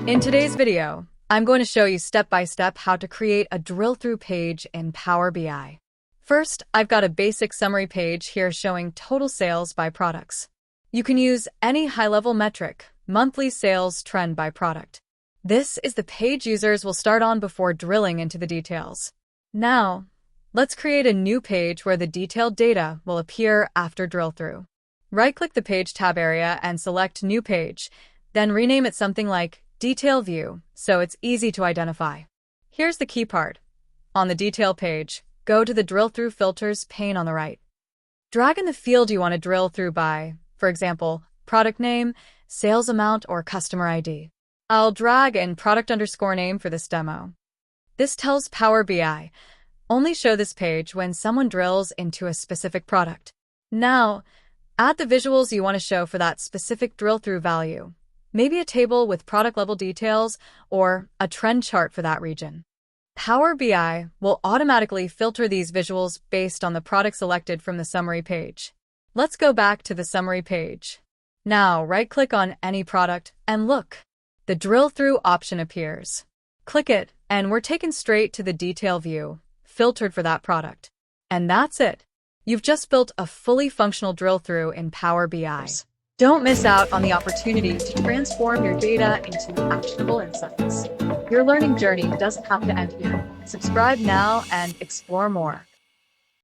In today's video, I'm going to show you step-by-step how to create a drill-through page in Power BI. First, I've got a basic summary page here showing total sales by products. You can use any high-level metric, monthly sales trend by product. This is the page users will start on before drilling into the details. Now, let's create a new page where the detailed data will appear after drill-through. Right-click the Page tab area and select New Page, then rename it something like Detail View so it's easy to identify. Here's the key part. On the Detail page, go to the Drill Through Filters pane on the right. Drag in the field you want to drill through by, for example, product name, sales amount, or customer ID. I'll drag in product_name for this demo. This tells Power BI, only show this page when someone drills into a specific product. Now, add the visuals you want to show for that specific drill-through value. Maybe a table with product-level details or a trend chart for that region. Power BI will automatically filter these visuals based on the product selected from the summary page. Let's go back to the summary page. Now, right-click on any product and look. The drill-through option appears. Click it, and we're taken straight to the detail view, filtered for that product. And that's it. You've just built a fully functional drill-through in Power BI. Don't miss out on the opportunity to transform your data into actionable insights. Your learning journey doesn't have to end here. Subscribe now and explore more.